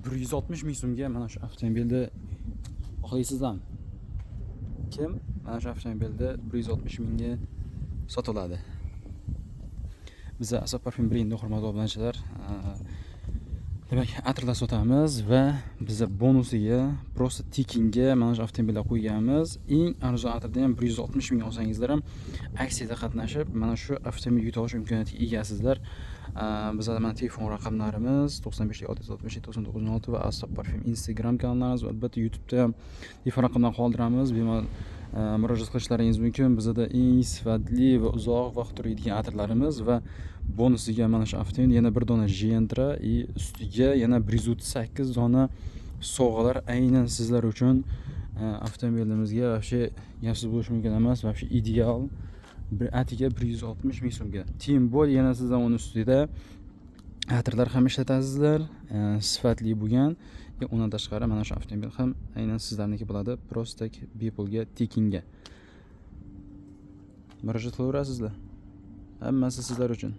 160 ming so'mga mana shu avtomobilni xohlaysizlarmi? Kim mana shu avtomobilni 160 mingga sotiladi? Biz Asaf Parfum brendi hurmatli obunachilar, demak, atirlar sotamiz va biz bonusiga просто tikinga mana shu avtomobillar qo'yganmiz. Eng arzon atirda ham 160 ming olsangizlar ham aksiyada qatnashib, mana shu avtomobil yuta olish imkoniyatiga egasizlar. Bizda mana telefon raqamlarimiz 95 va Asaf Parfum Instagram kanallarimiz va albatta YouTube'da ham telefon raqamlarini qoldiramiz. Bemalol murojaat qilishlaringiz mumkin. Bizda eng sifatli va uzoq vaqt turadigan atirlarimiz va bonusiga mana shu avtomobil yana bir dona Gentra ustiga yana 138 dona sovg'alar aynan sizlar uchun avtomobilimizga вообще gapsiz bo'lish mumkin emas, вообще ideal. Bir atiga 160 ming so'mga. Tim bo'l yana sizdan uni ustida atirlar ham ishlatasizlar, sifatli bo'lgan. Undan tashqari mana shu avtomobil ham aynan sizlarniki bo'ladi, просто bepulga tekinga. Murojaat qilaverasizlar. Hammasi sizlar uchun.